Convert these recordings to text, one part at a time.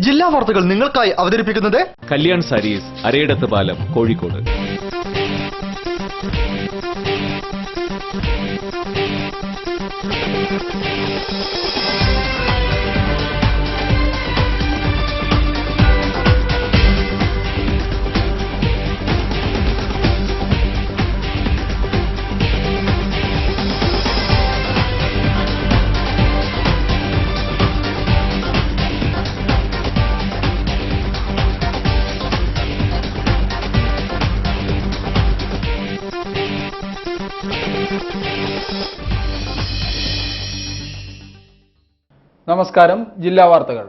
ജില്ലാ വാർത്തകൾ നിങ്ങൾക്കായി അവതരിപ്പിക്കുന്നത് കല്യാൺ സാരീസ്, അരയിടത്ത് പാലം, കോഴിക്കോട്. നമസ്കാരം. ജില്ലാ വാർത്തകൾ.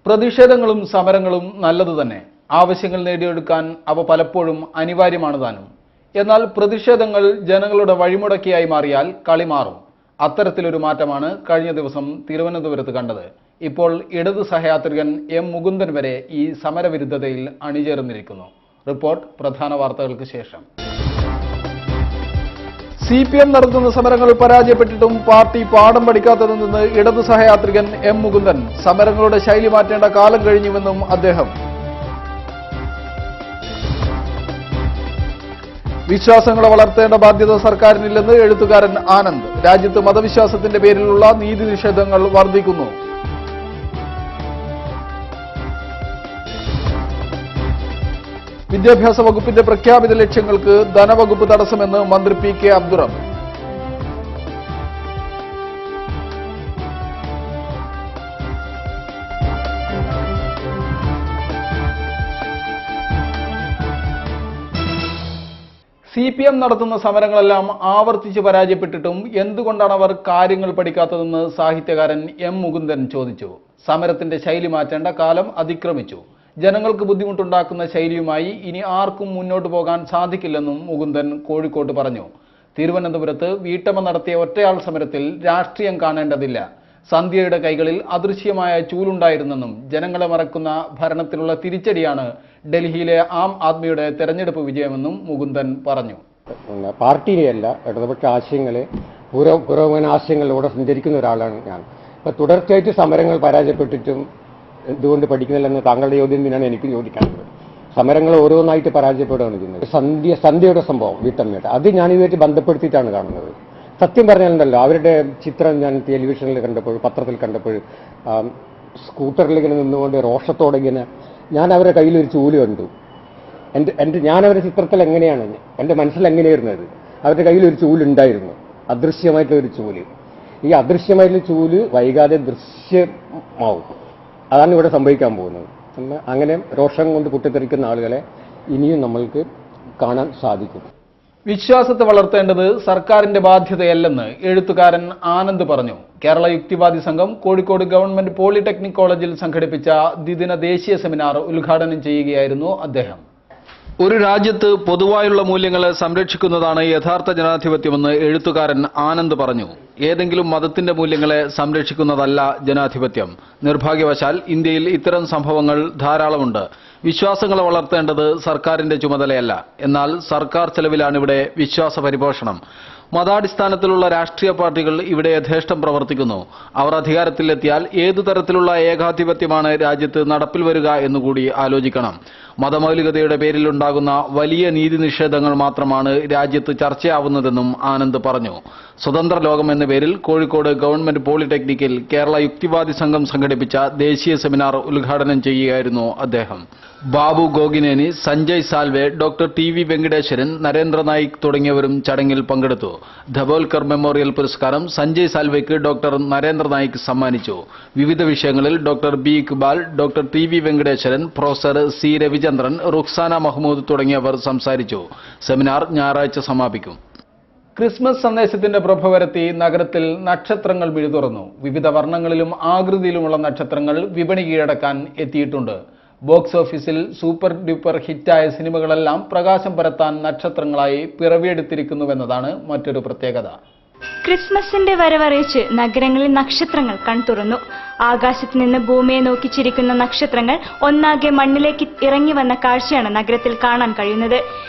പ്രതിഷേധങ്ങളും സമരങ്ങളും നല്ലതു തന്നെ. ആവശ്യങ്ങൾ നേടിയെടുക്കാൻ അവ പലപ്പോഴും അനിവാര്യമാണ് താനും. എന്നാൽ പ്രതിഷേധങ്ങൾ ജനങ്ങളുടെ വഴിമുടക്കിയായി മാറിയാൽ കളി മാറും. അത്തരത്തിലൊരു മാറ്റമാണ് കഴിഞ്ഞ ദിവസം തിരുവനന്തപുരത്ത് കണ്ടത്. ഇപ്പോൾ ഇടത് സഹയാത്രികൻ എം മുകുന്ദൻ വരെ ഈ സമരവിരുദ്ധതയിൽ അണിചേർന്നിരിക്കുന്നു. റിപ്പോർട്ട് പ്രധാന വാർത്തകൾക്ക് ശേഷം. CPM നടത്തുന്ന സമരങ്ങൾ പരാജയപ്പെട്ടിട്ടും പാർട്ടി പാഠം പഠിക്കാത്തതിൽ നിന്ന് ഇടത് സഹയാത്രികൻ എം മുകുന്ദൻ സമരങ്ങളുടെ ശൈലി മാറ്റേണ്ട കാലം കഴിഞ്ഞുവെന്നും അദ്ദേഹം. വിശ്വാസങ്ങളെ വളർത്തേണ്ട ബാധ്യത സർക്കാരിനില്ലെന്ന് എഴുത്തുകാരൻ ആനന്ദ്. രാജ്യത്ത് മതവിശ്വാസത്തിന്റെ പേരിലുള്ള നീതി നിഷേധങ്ങൾ വർദ്ധിക്കുന്നു. വിദ്യാഭ്യാസ വകുപ്പിന്റെ പ്രഖ്യാപിത ലക്ഷ്യങ്ങൾക്ക് ധനവകുപ്പ് തടസ്സമെന്ന് മന്ത്രി PK അബ്ദുറഹ്മാൻ. CPM നടത്തുന്ന സമരങ്ങളെല്ലാം ആവർത്തിച്ച് പരാജയപ്പെട്ടിട്ടും എന്തുകൊണ്ടാണ് അവർ കാര്യങ്ങൾ പഠിക്കാത്തതെന്ന് സാഹിത്യകാരൻ എം മുകുന്ദൻ ചോദിച്ചു. സമരത്തിന്റെ ശൈലി മാറ്റേണ്ട കാലം അതിക്രമിച്ചു. ജനങ്ങൾക്ക് ബുദ്ധിമുട്ടുണ്ടാക്കുന്ന ശൈലിയുമായി ഇനി ആർക്കും മുന്നോട്ട് പോകാൻ സാധിക്കില്ലെന്നും മുകുന്ദൻ കോഴിക്കോട്ട് പറഞ്ഞു. തിരുവനന്തപുരത്ത് വീട്ടമ്മ നടത്തിയ ഒറ്റയാൾ സമരത്തിൽ രാഷ്ട്രീയം കാണേണ്ടതില്ല. സന്ധ്യയുടെ കൈകളിൽ അദൃശ്യമായ ചൂലുണ്ടായിരുന്നെന്നും ജനങ്ങളെ മറക്കുന്ന ഭരണത്തിലുള്ള തിരിച്ചടിയാണ് ഡൽഹിയിലെ ആം ആദ്മിയുടെ തെരഞ്ഞെടുപ്പ് വിജയമെന്നും മുകുന്ദൻ പറഞ്ഞു. പാർട്ടിയെയല്ല, ഇടതുപക്ഷ ആശയങ്ങളെ പുരോഗമന ആശയങ്ങളിലൂടെ സഞ്ചരിക്കുന്ന ഒരാളാണ് ഞാൻ. ഇപ്പൊ തുടർച്ചയായിട്ട് സമരങ്ങൾ പരാജയപ്പെട്ടിട്ടും എന്തുകൊണ്ട് പഠിക്കുന്നില്ലെന്ന് താങ്കളുടെ ചോദ്യം തന്നെയാണ് എനിക്ക് ചോദിക്കാനുള്ളത്. സമരങ്ങൾ ഓരോന്നായിട്ട് പരാജയപ്പെടുകയാണ് ചെയ്യുന്നത്. സന്ധ്യയുടെ സംഭവം വീട്ടമ്മയുടെ അത് ഞാനിതുമായിട്ട് ബന്ധപ്പെടുത്തിയിട്ടാണ് കാണുന്നത്. സത്യം പറഞ്ഞാലുണ്ടല്ലോ, അവരുടെ ചിത്രം ഞാൻ ടെലിവിഷനിൽ കണ്ടപ്പോൾ, പത്രത്തിൽ കണ്ടപ്പോൾ, സ്കൂട്ടറിൽ ഇങ്ങനെ നിന്നുകൊണ്ട് രോഷത്തോടെ ഇങ്ങനെ ഞാൻ അവരുടെ കയ്യിൽ ഒരു ചൂല് കണ്ടു. ഞാൻ അവരുടെ ചിത്രത്തിൽ എങ്ങനെയാണ് എൻ്റെ മനസ്സിൽ എങ്ങനെയായിരുന്നത്, അവരുടെ കയ്യിൽ ഒരു ചൂലുണ്ടായിരുന്നു, അദൃശ്യമായിട്ടുള്ളൊരു ചൂല്. ഈ അദൃശ്യമായിട്ടുള്ള ചൂല് വൈകാതെ ദൃശ്യമാവും. അതാണ് ഇവിടെ സംഭവിക്കാൻ പോകുന്നത്. അങ്ങനെ രോഷം കൊണ്ട് പൊട്ടിത്തെറിക്കുന്ന ആളുകളെ ഇനിയും നമ്മൾക്ക് കാണാൻ സാധിക്കും. വിശ്വാസത്തെ വളർത്തേണ്ടത് സർക്കാരിന്റെ ബാധ്യതയല്ലെന്ന് എഴുത്തുകാരൻ ആനന്ദ് പറഞ്ഞു. കേരള യുക്തിവാദി സംഘം കോഴിക്കോട് ഗവൺമെന്റ് പോളിടെക്നിക് കോളേജിൽ സംഘടിപ്പിച്ച ദ്വിദിന ദേശീയ സെമിനാർ ഉദ്ഘാടനം ചെയ്യുകയായിരുന്നു അദ്ദേഹം. ഒരു രാജ്യത്ത് പൊതുവായുള്ള മൂല്യങ്ങളെ സംരക്ഷിക്കുന്നതാണ് യഥാർത്ഥ ജനാധിപത്യമെന്ന് എഴുത്തുകാരൻ ആനന്ദ് പറഞ്ഞു. ഏതെങ്കിലും മതത്തിന്റെ മൂല്യങ്ങളെ സംരക്ഷിക്കുന്നതല്ല ജനാധിപത്യം. നിർഭാഗ്യവശാൽ ഇന്ത്യയിൽ ഇത്തരം സംഭവങ്ങൾ ധാരാളമുണ്ട്. വിശ്വാസങ്ങളെ വളർത്തേണ്ടത് സർക്കാരിന്റെ ചുമതലയല്ല. എന്നാൽ സർക്കാർ ചെലവിലാണിവിടെ വിശ്വാസ പരിപോഷണം. മതാടിസ്ഥാനത്തിലുള്ള രാഷ്ട്രീയ പാർട്ടികൾ ഇവിടെ യഥേഷ്ടം പ്രവർത്തിക്കുന്നു. അവർ അധികാരത്തിലെത്തിയാൽ ഏതു തരത്തിലുള്ള ഏകാധിപത്യമാണ് രാജ്യത്ത് നടപ്പിൽ വരിക എന്നുകൂടി ആലോചിക്കണം. മതമൗലികതയുടെ പേരിലുണ്ടാകുന്ന വലിയ നീതി നിഷേധങ്ങൾ മാത്രമാണ് രാജ്യത്ത് ചർച്ചയാവുന്നതെന്നും ആനന്ദ് പറഞ്ഞു. സ്വതന്ത്ര ലോകം എന്ന പേരിൽ കോഴിക്കോട് ഗവൺമെന്റ് പോളിടെക്നിക്കിൽ കേരള യുക്തിവാദി സംഘം സംഘടിപ്പിച്ച ദേശീയ സെമിനാർ ഉദ്ഘാടനം ചെയ്യുകയായിരുന്നു അദ്ദേഹം. ബാബു ഗോഗിനേനി, സഞ്ജയ് സാൽവെ, ഡോക്ടർ TV വെങ്കടേശ്വരൻ, നരേന്ദ്ര നായിക് തുടങ്ങിയവരും ചടങ്ങിൽ പങ്കെടുത്തു. ധബോൽക്കർ മെമ്മോറിയൽ പുരസ്കാരം സഞ്ജയ് സാൽവെക്ക് ഡോക്ടർ നരേന്ദ്ര നായിക് സമ്മാനിച്ചു. വിവിധ വിഷയങ്ങളിൽ doctor B Iqbal, doctor TV Venkateswaran, professor C Ravichandran, Ruksana Mahmood തുടങ്ങിയവർ സംസാരിച്ചു. സെമിനാർ ഞായറാഴ്ച സമാപിക്കും. ക്രിസ്മസ് സന്ദേശത്തിന്റെ പ്രഭ വരുത്തി നഗരത്തിൽ നക്ഷത്രങ്ങൾ മിഴിതുറന്നു. വിവിധ വർണ്ണങ്ങളിലും ആകൃതിയിലുമുള്ള നക്ഷത്രങ്ങൾ വിപണി കീഴടക്കാൻ എത്തിയിട്ടുണ്ട്. ബോക്സ് ഓഫീസിൽ സൂപ്പർ ഡ്യൂപ്പർ ഹിറ്റായ സിനിമകളെല്ലാം പ്രകാശം പരത്താൻ നക്ഷത്രങ്ങളായി പിറവിയെടുത്തിരിക്കുന്നുവെന്നതാണ് മറ്റൊരു പ്രത്യേകത. ക്രിസ്മസിന്റെ വരവറിയിച്ച് നഗരങ്ങളിൽ നക്ഷത്രങ്ങൾ കൺതുറന്നു. ആകാശത്ത് നിന്ന് ഭൂമിയെ നോക്കി ചിരിക്കുന്ന നക്ഷത്രങ്ങൾ ഒന്നാകെ മണ്ണിലേക്ക് ഇറങ്ങി വന്ന കാഴ്ചയാണ് നഗരത്തിൽ കാണാൻ കഴിയുന്നത്.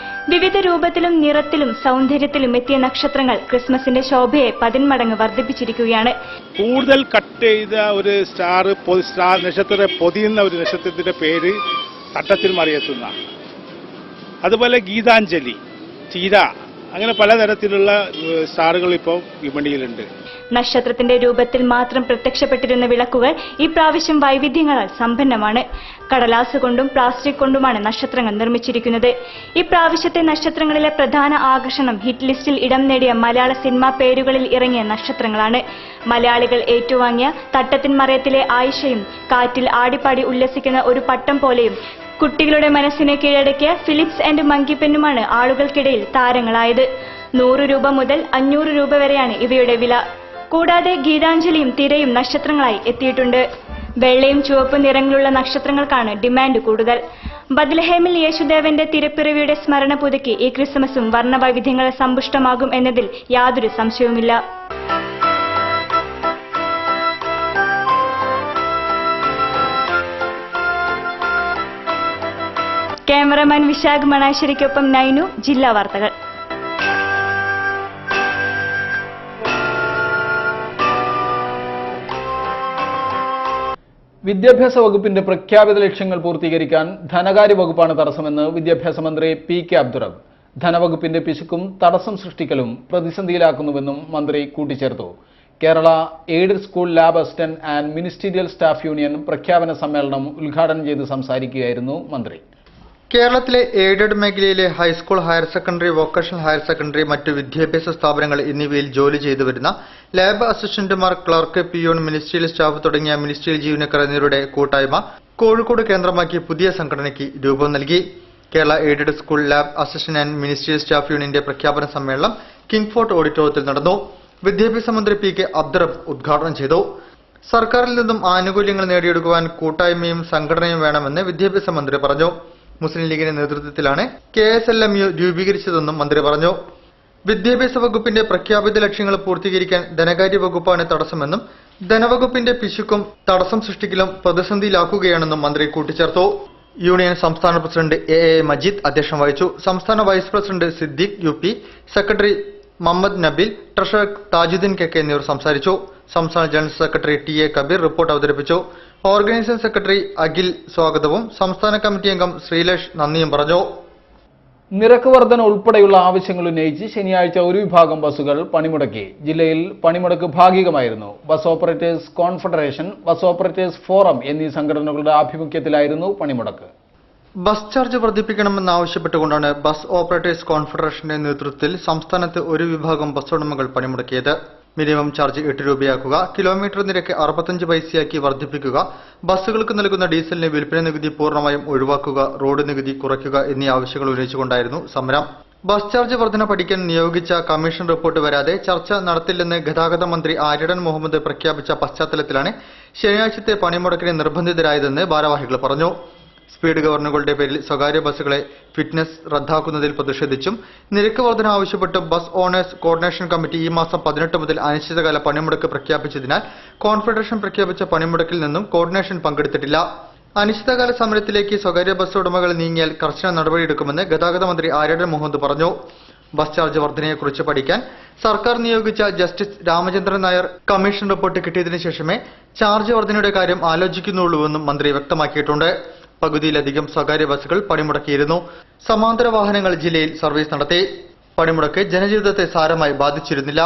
വിവിധ രൂപത്തിലും നിറത്തിലും സൗന്ദര്യത്തിലും എത്തിയ നക്ഷത്രങ്ങൾ ക്രിസ്മസിന്റെ ശോഭയെ 10 മടങ്ങ് വർദ്ധിപ്പിച്ചിരിക്കുകയാണ്. കൂടുതൽ കട്ട് ചെയ്ത ഒരു സ്റ്റാർ നക്ഷത്രത്തെ പൊതിയുന്ന ഒരു നക്ഷത്രത്തിന്റെ പേര് തട്ടത്തിൽ മറിയെത്തുന്ന, അതുപോലെ ഗീതാഞ്ജലി, ചീര, അങ്ങനെ പലതരത്തിലുള്ള സ്റ്റാറുകൾ ഇപ്പോൾ വിപണിയിലുണ്ട്. നക്ഷത്രത്തിന്റെ രൂപത്തിൽ മാത്രം പ്രത്യക്ഷപ്പെട്ടിരുന്ന വിളക്കുകൾ ഈ പ്രാവശ്യം വൈവിധ്യങ്ങളാൽ സമ്പന്നമാണ്. കടലാസ് കൊണ്ടും പ്ലാസ്റ്റിക് കൊണ്ടുമാണ് നക്ഷത്രങ്ങൾ നിർമ്മിച്ചിരിക്കുന്നത്. ഈ പ്രാവശ്യത്തെ നക്ഷത്രങ്ങളിലെ പ്രധാന ആകർഷണം ഹിറ്റ് ലിസ്റ്റിൽ ഇടം നേടിയ മലയാള സിനിമാ പേരുകളിൽ ഇറങ്ങിയ നക്ഷത്രങ്ങളാണ്. മലയാളികൾ ഏറ്റുവാങ്ങിയ തട്ടത്തിൻ മറയത്തിലെ ആയിഷയും കാറ്റിൽ ആടിപ്പാടി ഉല്ലസിക്കുന്ന ഒരു പട്ടം പോലെയും കുട്ടികളുടെ മനസ്സിനെ കീഴടക്കിയ ഫിലിപ്സ് ആൻഡ് മങ്കി പെന്നുമാണ് ആളുകൾക്കിടയിൽ താരങ്ങളായത്. 100 രൂപ മുതൽ 500 രൂപ വരെയാണ് ഇവയുടെ വില. കൂടാതെ ഗീതാഞ്ജലിയും തിരയും നക്ഷത്രങ്ങളായി എത്തിയിട്ടുണ്ട്. വെള്ളയും ചുവപ്പും നിറങ്ങളുള്ള നക്ഷത്രങ്ങൾക്കാണ് ഡിമാൻഡ് കൂടുതൽ. ബത്ലഹേമിൽ യേശുദേവന്റെ തിരുപ്പിറവിയുടെ സ്മരണ പുതുക്കി ഈ ക്രിസ്മസും വർണ്ണവൈവിധ്യങ്ങൾ സമ്പുഷ്ടമാകും എന്നതിൽ യാതൊരു സംശയവുമില്ല. ക്യാമറമാൻ വിശാഖ് മണാശ്ശേരിക്കൊപ്പം നൈനു, ജില്ലാ വാർത്തകൾ. വിദ്യാഭ്യാസ വകുപ്പിന്റെ പ്രഖ്യാപിത ലക്ഷ്യങ്ങൾ പൂർത്തീകരിക്കാൻ ധനകാര്യ വകുപ്പാണ് തടസ്സമെന്ന് വിദ്യാഭ്യാസ മന്ത്രി പി.കെ. അബ്ദുറബ്. ധനവകുപ്പിന്റെ പിശുക്കും തടസ്സം സൃഷ്ടിക്കലും പ്രതിസന്ധിയിലാക്കുന്നുവെന്നും മന്ത്രി കൂട്ടിച്ചേർത്തു. Kerala aided school lab assistant and ministerial staff union പ്രഖ്യാപന സമ്മേളനം ഉദ്ഘാടനം ചെയ്ത് സംസാരിക്കുകയായിരുന്നു മന്ത്രി. കേരളത്തിലെ എയ്ഡഡ് മേഖലയിലെ high school, higher secondary, vocational higher secondary, മറ്റു വിദ്യാഭ്യാസ സ്ഥാപനങ്ങൾ എന്നിവയിൽ ജോലി ചെയ്തു വരുന്ന ലാബ് അസിസ്റ്റന്റുമാർ, ക്ലർക്ക്, പിയൂൺ, മിനിസ്റ്റീരിയൽ സ്റ്റാഫ് തുടങ്ങിയ മിനിസ്റ്റീരിയൽ ജീവനക്കാർ എന്നിവരുടെ കൂട്ടായ്മ കോഴിക്കോട് കേന്ദ്രമാക്കി പുതിയ സംഘടനയ്ക്ക് രൂപം നൽകി. Kerala aided school lab assistant and ministerial staff യൂണിയന്റെ പ്രഖ്യാപന സമ്മേളനം കിങ് ഫോർട്ട് ഓഡിറ്റോറിയത്തിൽ നടന്നു. വിദ്യാഭ്യാസ മന്ത്രി പി.കെ. അബ്ദുറബ് ഉദ്ഘാടനം ചെയ്തു. സർക്കാരിൽ നിന്നും ആനുകൂല്യങ്ങൾ നേടിയെടുക്കുവാൻ കൂട്ടായ്മയും സംഘടനയും വേണമെന്ന് വിദ്യാഭ്യാസ മന്ത്രി പറഞ്ഞു. മുസ്ലിം ലീഗിന്റെ നേതൃത്വത്തിലാണ് KSLMU രൂപീകരിച്ചതെന്നും മന്ത്രി പറഞ്ഞു. വിദ്യാഭ്യാസ വകുപ്പിന്റെ പ്രഖ്യാപിത ലക്ഷ്യങ്ങൾ പൂർത്തീകരിക്കാൻ ധനകാര്യ വകുപ്പാണ് തടസ്സമെന്നും ധനവകുപ്പിന്റെ പിശുക്കും തടസ്സം സൃഷ്ടിക്കലും പ്രതിസന്ധിയിലാക്കുകയാണെന്നും മന്ത്രി കൂട്ടിച്ചേർത്തു. യൂണിയൻ സംസ്ഥാന പ്രസിഡന്റ് A.A. മജീദ് അധ്യക്ഷം വഹിച്ചു. സംസ്ഥാന vice president Siddique UP, secretary Muhammad Nabeel, treasurer Tajuddeen KK എന്നിവർ സംസാരിച്ചു. സംസ്ഥാന general secretary T.A. Kabeer report അവതരിപ്പിച്ചു. ഓർഗനൈസിംഗ് സെക്രട്ടറി അഖിൽ സ്വാഗതവും സംസ്ഥാന കമ്മിറ്റി അംഗം ശ്രീലേഷ് നന്ദിയും പറഞ്ഞു. നിരക്ക് വർധന ഉൾപ്പെടെയുള്ള ആവശ്യങ്ങൾ ഉന്നയിച്ച് ശനിയാഴ്ച ഒരു വിഭാഗം ബസ്സുകൾ പണിമുടക്കി. ജില്ലയിൽ പണിമുടക്ക് ഭാഗികമായിരുന്നു. Bus operators confederation, bus operators forum എന്നീ സംഘടനകളുടെ ആഭിമുഖ്യത്തിലായിരുന്നു പണിമുടക്ക്. ബസ് ചാർജ് വർദ്ധിപ്പിക്കണമെന്നാവശ്യപ്പെട്ടുകൊണ്ടാണ് ബസ് ഓപ്പറേറ്റേഴ്സ് കോൺഫെഡറേഷന്റെ നേതൃത്വത്തിൽ സംസ്ഥാനത്ത് ഒരു വിഭാഗം ബസ് ഉടമകൾ പണിമുടക്കിയത്. മിനിമം ചാർജ് 8 രൂപയാക്കുക, കിലോമീറ്റർ നിരക്ക് 65 പൈസയാക്കി വർദ്ധിപ്പിക്കുക, ബസ്സുകൾക്ക് നൽകുന്ന ഡീസലിന് വിൽപ്പന നികുതി പൂർണ്ണമായും ഒഴിവാക്കുക, റോഡ് നികുതി കുറയ്ക്കുക എന്നീ ആവശ്യങ്ങൾ ഉന്നയിച്ചുകൊണ്ടായിരുന്നു സമരം. ബസ് ചാർജ് വർധന പഠിക്കാൻ നിയോഗിച്ച കമ്മീഷൻ റിപ്പോർട്ട് വരാതെ ചർച്ച നടത്തില്ലെന്ന് ഗതാഗത മന്ത്രി ആര്യടൻ മുഹമ്മദ് പ്രഖ്യാപിച്ച പശ്ചാത്തലത്തിലാണ് ശനിയാഴ്ചത്തെ പണിമുടക്കിന് നിർബന്ധിതരായതെന്ന് ഭാരവാഹികൾ പറഞ്ഞു. സ്പീഡ് ഗവർണറുകളുടെ പേരിൽ സ്വകാര്യ ബസ്സുകളെ ഫിറ്റ്നസ് റദ്ദാക്കുന്നതിൽ പ്രതിഷേധിച്ചും നിരക്ക് വർധന ആവശ്യപ്പെട്ടും ബസ് ഓണേഴ്സ് കോർഡിനേഷൻ കമ്മിറ്റി ഈ മാസം 18 മുതൽ അനിശ്ചിതകാല പണിമുടക്ക് പ്രഖ്യാപിച്ചതിനാൽ കോൺഫെഡറേഷൻ പ്രഖ്യാപിച്ച പണിമുടക്കിൽ നിന്നും കോർഡിനേഷൻ പങ്കെടുത്തിട്ടില്ല. അനിശ്ചിതകാല സമരത്തിലേക്ക് സ്വകാര്യ ബസ് ഉടമകൾ നീങ്ങിയാൽ കർശന നടപടിയെടുക്കുമെന്ന് ഗതാഗത മന്ത്രി ആര്യടൻ മുഹമ്മദ് പറഞ്ഞു. ബസ് ചാർജ് വർധനയെക്കുറിച്ച് പഠിക്കാൻ സർക്കാർ നിയോഗിച്ച justice Ramachandran Nair commission report കിട്ടിയതിനു ശേഷമേ ചാർജ് വർധനയുടെ കാര്യം ആലോചിക്കുന്നുള്ളൂവെന്നും മന്ത്രി വ്യക്തമാക്കിയിട്ടുണ്ട്. പകുതിയിലധികം സ്വകാര്യ ബസ്സുകൾ പണിമുടക്കിയിരുന്നു. സമാന്തര വാഹനങ്ങൾ ജില്ലയിൽ സർവീസ് നടത്തി. പണിമുടക്ക് ജനജീവിതത്തെ സാരമായി ബാധിച്ചിരുന്നില്ല.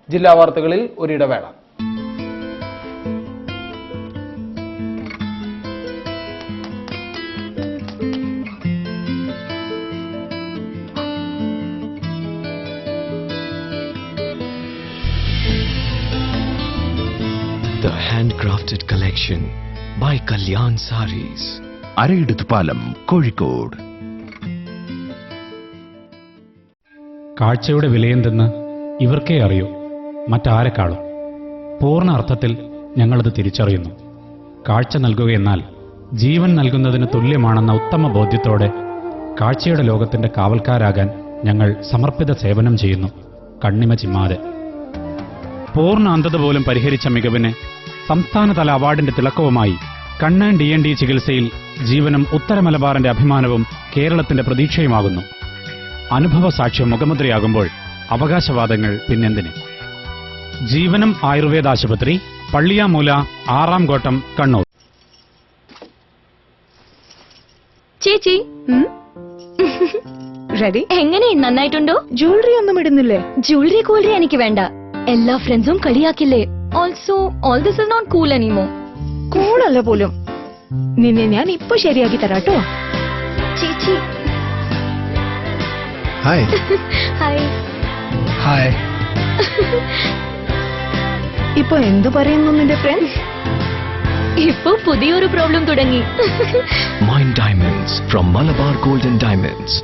ജില്ലാ വാർത്തകളിൽ ഒരിടവേള. The handcrafted collection by Kalyan Sarees. Arayidathupalam, Kozhikode. കാഴ്ചയുടെ വിലയെന്തെന്ന് ഇവർക്കേ അറിയൂ, മറ്റാരെക്കാളും. പൂർണ്ണ അർത്ഥത്തിൽ ഞങ്ങളത് തിരിച്ചറിയുന്നു. കാഴ്ച നൽകുകയെന്നാൽ ജീവൻ നൽകുന്നതിന് തുല്യമാണെന്ന ഉത്തമ ബോധ്യത്തോടെ കാഴ്ചയുടെ ലോകത്തിന്റെ കാവൽക്കാരാകാൻ ഞങ്ങൾ സമർപ്പിത സേവനം ചെയ്യുന്നു, കണ്ണിമ ചിമ്മാതെ. പൂർണ്ണ അന്ധത പോലും പരിഹരിച്ച മികവിന് സംസ്ഥാനതല അവാർഡിന്റെ തിളക്കവുമായി കണ്ണൻ DND ചികിത്സയിൽ ജീവനും ഉത്തര മലബാറിന്റെ അഭിമാനവും കേരളത്തിന്റെ പ്രതീക്ഷയുമാകുന്നു. അനുഭവ സാക്ഷ്യം മുഖമുദ്രയാകുമ്പോൾ അവകാശവാദങ്ങൾ പിന്നെന്തിന്? ജീവനം ആയുർവേദ ആശുപത്രി, പള്ളിയാമൂല, 6-ാം കോട്ടം, കണ്ണൂർ. ചേച്ചി റെഡി? എങ്ങനെ, നന്നായിട്ടുണ്ടോ? ജ്വല്ലറി ഒന്നും ഇടുന്നില്ലേ? ജ്വല്ലറി കൂളറി എനിക്ക് വേണ്ട. എല്ലാ ഫ്രണ്ട്സും കളിയാക്കില്ലേ. Also all this is not cool anymore. കൂളല്ല പോലും. നിന്നെ ഞാൻ ഇപ്പൊ ശരിയാക്കി തരാട്ടോ. ചേച്ചി ഹായ്. ഹായ്. ഹായ്. ഇപ്പൊ എന്തു പറയുന്നു നിന്റെ ഫ്രണ്ട്സ്? ഇപ്പൊ പുതിയൊരു പ്രോബ്ലം തുടങ്ങി. Mind Diamonds from Malabar Gold and Diamonds.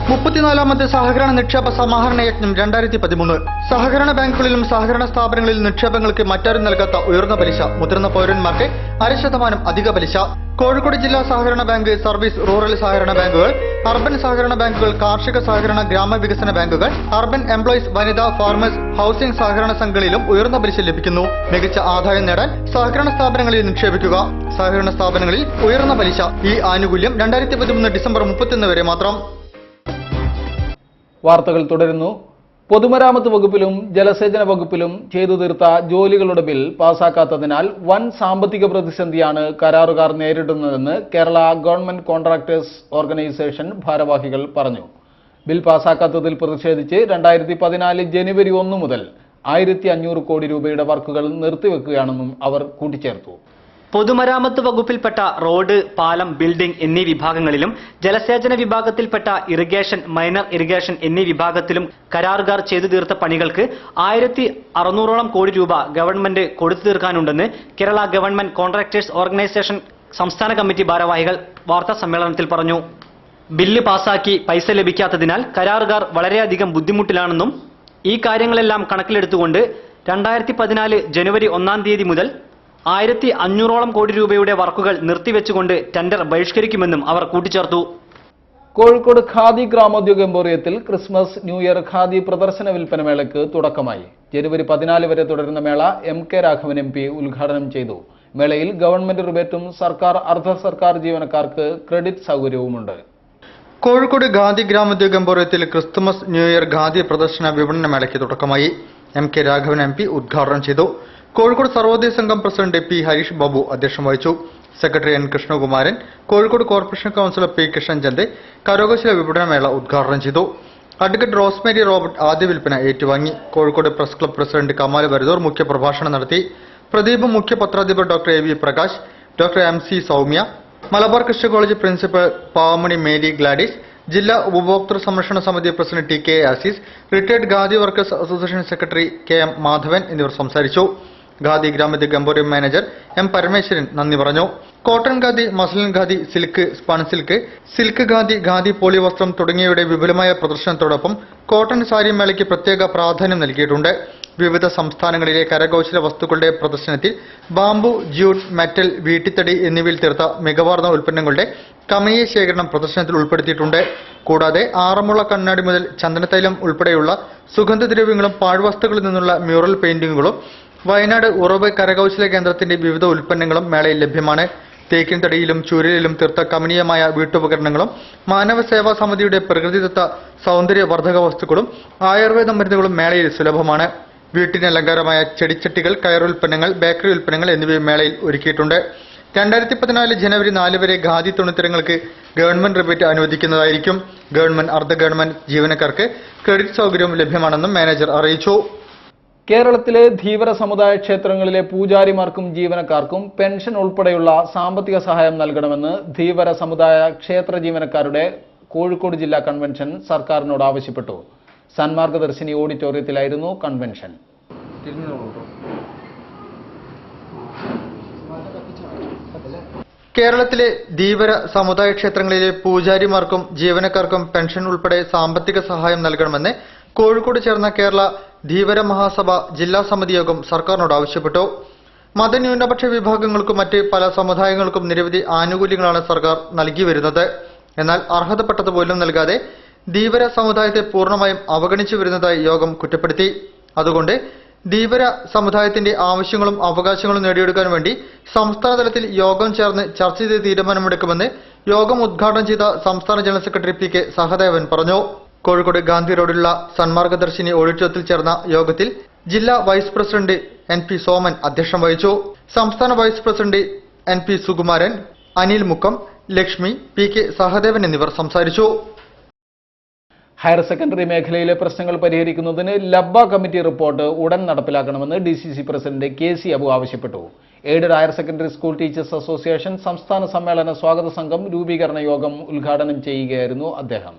34ാമത്തെ സഹകരണ നിക്ഷേപ സമാഹരണ യജ്ഞം 2013. സഹകരണ ബാങ്കുകളിലും സഹകരണ സ്ഥാപനങ്ങളിലും നിക്ഷേപങ്ങൾക്ക് മറ്റാരും നൽകാത്ത ഉയർന്ന പലിശ, മുതിർന്ന പൗരന്മാർക്ക് 0.5% അധിക പലിശ. കോഴിക്കോട് ജില്ലാ സഹകരണ ബാങ്ക്, സർവീസ് റൂറൽ സഹകരണ ബാങ്കുകൾ, അർബൻ സഹകരണ ബാങ്കുകൾ, കാർഷിക സഹകരണ ഗ്രാമവികസന ബാങ്കുകൾ, അർബൻ എംപ്ലോയീസ്, വനിതാ, ഫാർമേഴ്സ്, ഹൌസിംഗ് സഹകരണ സംഘങ്ങളിലും ഉയർന്ന പലിശ ലഭിക്കുന്നു. മികച്ച ആദായം നേടാൻ സഹകരണ സ്ഥാപനങ്ങളിൽ നിക്ഷേപിക്കുക. സഹകരണ സ്ഥാപനങ്ങളിൽ ഉയർന്ന പലിശ. ഈ ആനുകൂല്യം 2013 ഡിസംബർ 31 വരെ മാത്രം. വാർത്തകൾ തുടരുന്നു. പൊതുമരാമത്ത് വകുപ്പിലും ജലസേചന വകുപ്പിലും ചെയ്തു തീർത്ത ജോലികളുടെ ബിൽ പാസാക്കാത്തതിനാൽ വൻ സാമ്പത്തിക പ്രതിസന്ധിയാണ് കരാറുകാർ നേരിടുന്നതെന്ന് കേരള ഗവൺമെന്റ് കോൺട്രാക്ടേഴ്സ് ഓർഗനൈസേഷൻ ഭാരവാഹികൾ പറഞ്ഞു. ബിൽ പാസാക്കാത്തതിൽ പ്രതിഷേധിച്ച് 2014 ജനുവരി 1 മുതൽ 1500 കോടി രൂപയുടെ വർക്കുകൾ നിർത്തിവെക്കുകയാണെന്നും അവർ കൂട്ടിച്ചേർത്തു. പൊതുമരാമത്ത് വകുപ്പിൽപ്പെട്ട റോഡ്, പാലം, ബിൽഡിംഗ് എന്നീ വിഭാഗങ്ങളിലും ജലസേചന വിഭാഗത്തിൽപ്പെട്ട ഇറിഗേഷൻ, മൈനർ ഇറിഗേഷൻ എന്നീ വിഭാഗത്തിലും കരാറുകാർ ചെയ്തു തീർത്ത പണികൾക്ക് 1600 കോടി രൂപ ഗവൺമെന്റ് കൊടുത്തു തീർക്കാനുണ്ടെന്ന് കേരള ഗവൺമെന്റ് കോൺട്രാക്ടേഴ്സ് ഓർഗനൈസേഷൻ സംസ്ഥാന കമ്മിറ്റി ഭാരവാഹികൾ വാർത്താ സമ്മേളനത്തിൽ പറഞ്ഞു. ബില്ല് പാസാക്കി പൈസ ലഭിക്കാത്തതിനാൽ കരാറുകാർ വളരെയധികം ബുദ്ധിമുട്ടിലാണെന്നും ഈ കാര്യങ്ങളെല്ലാം കണക്കിലെടുത്തുകൊണ്ട് 2014 ജനുവരി 1 തീയതി മുതൽ 1500 കോടി രൂപയുടെ വർക്കുകൾ നിർത്തിവെച്ചുകൊണ്ട് ടെൻഡർ ബഹിഷ്കരിക്കുമെന്നും അവർ കൂട്ടിച്ചേർത്തു. കോഴിക്കോട് ഖാദി ഗ്രാമോദ്योग എംപോറിയത്തിൽ ക്രിസ്മസ്, ന്യൂ ഇയർ ഖാദി പ്രദർശന വിൽപ്പന മേളയ്ക്ക് തുടക്കമായി. ജനുവരി 14 വരെ തുടരുന്ന മേള MK രാഘവൻ MP ഉദ്ഘാടനം ചെയ്തു. മേളയിൽ ഗവൺമെന്റ് റിബേറ്റും സർക്കാർ, അർദ്ധ സർക്കാർ ജീവനക്കാർക്ക് ക്രെഡിറ്റ് സൗകര്യവുമുണ്ട്. കോഴിക്കോട് ഖാദി ഗ്രാമോദ്योग എംപോറിയത്തിൽ ക്രിസ്തുമസ്, ന്യൂ ഇയർ ഖാദി പ്രദർശന വിപണന മേളയ്ക്ക് തുടക്കമായി. MK രാഘവൻ MP ഉദ്ഘാടനം ചെയ്തു. കോഴിക്കോട് സർവോദയ സംഘം പ്രസിഡന്റ് P ഹരീഷ് ബാബു അധ്യക്ഷം വഹിച്ചു. Secretary N Krishnakumaran, Kozhikode corporation councillor P കൃഷ്ണൻചന്ദ് കരകൗശല വിപണനമേള ഉദ്ഘാടനം ചെയ്തു. അഡ്വക്കേറ്റ് റോസ്മേരി റോബർട്ട് ആദ്യ വിൽപ്പന ഏറ്റുവാങ്ങി. Kozhikode press club president Kamal Varadoor മുഖ്യപ്രഭാഷണം നടത്തി. പ്രദീപ് മുഖ്യ പത്രാധിപർ doctor AV Prakash, doctor MC Soumya, Malabar Christian college principal Pavamani Mary Gladys, ജില്ലാ ഉപഭോക്തൃ സംരക്ഷണ സമിതി president TK Azeez, retired khadi workers association secretary KM Madhavan എന്നിവർ സംസാരിച്ചു. Khadi Gramodyog emporium manager M Parameswaran നന്ദി പറഞ്ഞു. Cotton khadi, muslin khadi, silk, spun silk, silk khadi, khadi പോളിവസ്ത്രം തുടങ്ങിയവയുടെ വിപുലമായ പ്രദർശനത്തോടൊപ്പം കോട്ടൺ സാരി മേളയ്ക്ക് പ്രത്യേക പ്രാധാന്യം നൽകിയിട്ടുണ്ട്. വിവിധ സംസ്ഥാനങ്ങളിലെ കരകൗശല വസ്തുക്കളുടെ പ്രദർശനത്തിൽ ബാംബു, ജ്യൂട്ട്, മെറ്റൽ, വീട്ടിത്തടി എന്നിവയിൽ തീർത്ത മികവാർന്ന ഉൽപ്പന്നങ്ങളുടെ കമനീയ ശേഖരണം പ്രദർശനത്തിൽ ഉൾപ്പെടുത്തിയിട്ടുണ്ട്. കൂടാതെ ആറന്മുള കണ്ണാടി മുതൽ ചന്ദനത്തൈലം ഉൾപ്പെടെയുള്ള സുഗന്ധദ്രവ്യങ്ങളും പാഴ്വസ്തുക്കളിൽ നിന്നുള്ള മ്യൂറൽ പെയിന്റിങ്ങുകളും വയനാട് ഉറവ് കരകൗശല കേന്ദ്രത്തിന്റെ വിവിധ ഉൽപ്പന്നങ്ങളും മേളയിൽ ലഭ്യമാണ്. തേക്കിൻ തടിയിലും ചൂരലിലും തീർത്ത കമനീയമായ വീട്ടുപകരണങ്ങളും മാനവ സേവാ സമിതിയുടെ പ്രകൃതിദത്ത സൗന്ദര്യവർദ്ധക വസ്തുക്കളും ആയുർവേദ മരുന്നുകളും മേളയിൽ സുലഭമാണ്. വീട്ടിന് അലങ്കാരമായ ചെടിച്ചട്ടികൾ, കയറുൽപ്പന്നങ്ങൾ, ബേക്കറി ഉൽപ്പന്നങ്ങൾ എന്നിവയും മേളയിൽ ഒരുക്കിയിട്ടുണ്ട്. 2014 ജനുവരി 4 വരെ ഖാദി തുണിത്തരങ്ങൾക്ക് ഗവൺമെന്റ് റിബേറ്റ് അനുവദിക്കുന്നതായിരിക്കും. ഗവൺമെന്റ്, അർദ്ധ ഗവൺമെന്റ് ജീവനക്കാർക്ക് ക്രെഡിറ്റ് സൗകര്യവും ലഭ്യമാണെന്നും മാനേജർ അറിയിച്ചു. കേരളത്തിലെ ധീവര സമുദായ ക്ഷേത്രങ്ങളിലെ പൂജാരിമാർക്കും ജീവനക്കാർക്കും പെൻഷൻ ഉൾപ്പെടെയുള്ള സാമ്പത്തിക സഹായം നൽകണമെന്ന് ധീവര സമുദായ ക്ഷേത്ര ജീവനക്കാരുടെ കോഴിക്കോട് ജില്ലാ കൺവെൻഷൻ സർക്കാരിനോട് ആവശ്യപ്പെട്ടു. സന്മാർഗദർശിനി ഓഡിറ്റോറിയത്തിലായിരുന്നു കൺവെൻഷൻ. കേരളത്തിലെ ധീവര സമുദായ ക്ഷേത്രങ്ങളിലെ പൂജാരിമാർക്കും ജീവനക്കാർക്കും പെൻഷൻ ഉൾപ്പെടെ സാമ്പത്തിക സഹായം നൽകണമെന്ന് കോഴിക്കോട് ചേർന്ന കേരള ധീവര മഹാസഭ ജില്ലാ സമിതി യോഗം സർക്കാരിനോട് ആവശ്യപ്പെട്ടു. മതന്യൂനപക്ഷ വിഭാഗങ്ങൾക്കും മറ്റ് പല സമുദായങ്ങൾക്കും നിരവധി ആനുകൂല്യങ്ങളാണ് സർക്കാർ നൽകി വരുന്നത്. എന്നാൽ അർഹതപ്പെട്ടത് പോലും നൽകാതെ ധീവര സമുദായത്തെ പൂർണ്ണമായും അവഗണിച്ചു വരുന്നതായി യോഗം കുറ്റപ്പെടുത്തി. അതുകൊണ്ട് ധീവര സമുദായത്തിന്റെ ആവശ്യങ്ങളും അവകാശങ്ങളും നേടിയെടുക്കാൻ വേണ്ടി സംസ്ഥാന തലത്തിൽ യോഗം ചേർന്ന് ചർച്ച ചെയ്ത് തീരുമാനമെടുക്കുമെന്ന് യോഗം ഉദ്ഘാടനം ചെയ്ത സംസ്ഥാന general secretary P K Sahadevan പറഞ്ഞു. കോഴിക്കോട് ഗാന്ധി റോഡിലുള്ള സന്മാർഗദർശിനി ഓഡിറ്റോറിയത്തിൽ ചേർന്ന യോഗത്തിൽ ജില്ലാ vice president N P Soman അധ്യക്ഷം വഹിച്ചു. സംസ്ഥാന vice president N P Sukumaran, Anil Mukkam, Lakshmi, P K Sahadevan എന്നിവർ സംസാരിച്ചു. ഹയർ സെക്കൻഡറി മേഖലയിലെ പ്രശ്നങ്ങൾ പരിഹരിക്കുന്നതിന് ലബ്ബ കമ്മിറ്റി റിപ്പോർട്ട് ഉടൻ നടപ്പിലാക്കണമെന്ന് DCC പ്രസിഡന്റ് KC അബു ആവശ്യപ്പെട്ടു. Aided higher secondary school teachers association സംസ്ഥാന സമ്മേളന സ്വാഗത സംഘം രൂപീകരണ യോഗം ഉദ്ഘാടനം ചെയ്യുകയായിരുന്നു അദ്ദേഹം.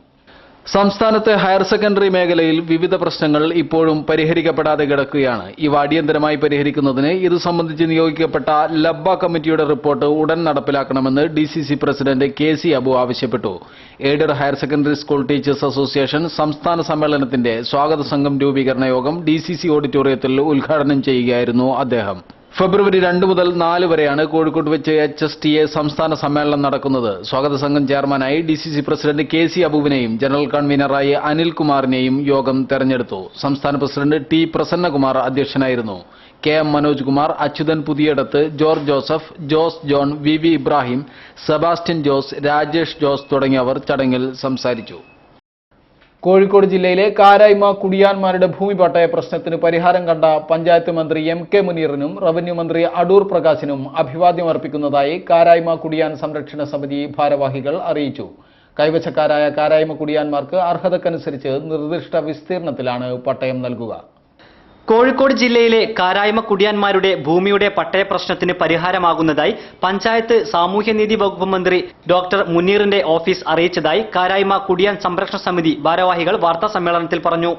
സംസ്ഥാനത്തെ ഹയർ സെക്കൻഡറി മേഖലയിൽ വിവിധ പ്രശ്നങ്ങൾ ഇപ്പോഴും പരിഹരിക്കപ്പെടാതെ കിടക്കുകയാണ്. ഇവ അടിയന്തരമായി പരിഹരിക്കുന്നതിന് ഇത് സംബന്ധിച്ച് നിയോഗിക്കപ്പെട്ട ലബ്ബ കമ്മിറ്റിയുടെ റിപ്പോർട്ട് ഉടൻ നടപ്പിലാക്കണമെന്ന് DCC പ്രസിഡന്റ് KC അബു ആവശ്യപ്പെട്ടു. Aided higher secondary school teachers association സംസ്ഥാന സമ്മേളനത്തിന്റെ സ്വാഗത സംഘം രൂപീകരണ യോഗം DCC ഓഡിറ്റോറിയത്തിൽ ഉദ്ഘാടനം ചെയ്യുകയായിരുന്നു അദ്ദേഹം. ഫെബ്രുവരി 2 മുതൽ 4 വരെയാണ് കോഴിക്കോട് വെച്ച് HSTA സംസ്ഥാന സമ്മേളനം നടക്കുന്നത്. സ്വാഗത സംഘം ചെയർമാനായി DCC പ്രസിഡന്റ് KC അബുവിനെയും ജനറൽ കൺവീനറായി അനിൽകുമാറിനെയും യോഗം തെരഞ്ഞെടുത്തു. സംസ്ഥാന പ്രസിഡന്റ് T പ്രസന്നകുമാർ അധ്യക്ഷനായിരുന്നു. KM Manoj Kumar, Achuthan Puthiyadath, George Joseph, Jose John, VV Ibrahim, Sebastian Jose, Rajesh Jose തുടങ്ങിയവർ ചടങ്ങിൽ സംസാരിച്ചു. കോഴിക്കോട് ജില്ലയിലെ കാരായ്മ കുടിയാന്മാരുടെ ഭൂമി പട്ടയ പ്രശ്നത്തിന് പരിഹാരം കണ്ട പഞ്ചായത്ത് മന്ത്രി MK മുനീറിനും റവന്യൂ മന്ത്രി അടൂർ പ്രകാശിനും അഭിവാദ്യം അർപ്പിക്കുന്നതായി കാരായ്മ കുടിയാൻ സംരക്ഷണ സമിതി ഭാരവാഹികൾ അറിയിച്ചു. കൈവശക്കാരായ കാരായ്മ കുടിയാന്മാർക്ക് അർഹതക്കനുസരിച്ച് നിർദ്ദിഷ്ട വിസ്തീർണത്തിലാണ് പട്ടയം നൽകുക. കോഴിക്കോട് ജില്ലയിലെ കാരായ്മ കുടിയാന്മാരുടെ ഭൂമിയുടെ പട്ടയ പ്രശ്നത്തിന് പരിഹാരമാകുന്നതായി പഞ്ചായത്ത് സാമൂഹ്യനീതി വകുപ്പ് മന്ത്രി ഡോക്ടർ മുനീറിന്റെ ഓഫീസ് അറിയിച്ചതായി കാരായ്മ കുടിയാൻ സംരക്ഷണ സമിതി ഭാരവാഹികൾ വാർത്താ സമ്മേളനത്തിൽ പറഞ്ഞു.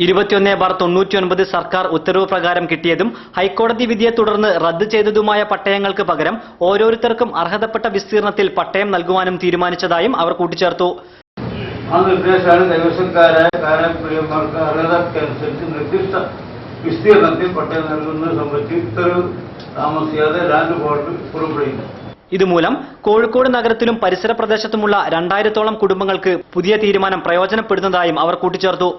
21/99 സർക്കാർ ഉത്തരവ് പ്രകാരം കിട്ടിയതും ഹൈക്കോടതി വിധിയെ തുടർന്ന് റദ്ദ് ചെയ്തതുമായ പട്ടയങ്ങൾക്ക് പകരം ഓരോരുത്തർക്കും അർഹതപ്പെട്ട വിസ്തീർണത്തിൽ പട്ടയം നൽകുവാനും തീരുമാനിച്ചതായും അവർ കൂട്ടിച്ചേർത്തു. ആ നിർദ്ദേശമാണ് കൈവശക്കാരായ കാരായ്മ അർഹതക്കനുസരിച്ച് നിർദ്ദിഷ്ട വിസ്തീർണത്തിൽ പട്ടയം നൽകുന്നത് സംബന്ധിച്ച് ഉത്തരവ് താമസിയാതെ ലാൻഡ് ബോർഡ് പുറപ്പെടുവിക്കും. ഇതുമൂലം കോഴിക്കോട് നഗരത്തിലും പരിസര പ്രദേശത്തുമുള്ള 2000-ഓളം കുടുംബങ്ങൾക്ക് പുതിയ തീരുമാനം പ്രയോജനപ്പെടുന്നതായും അവർ കൂട്ടിച്ചേർത്തു.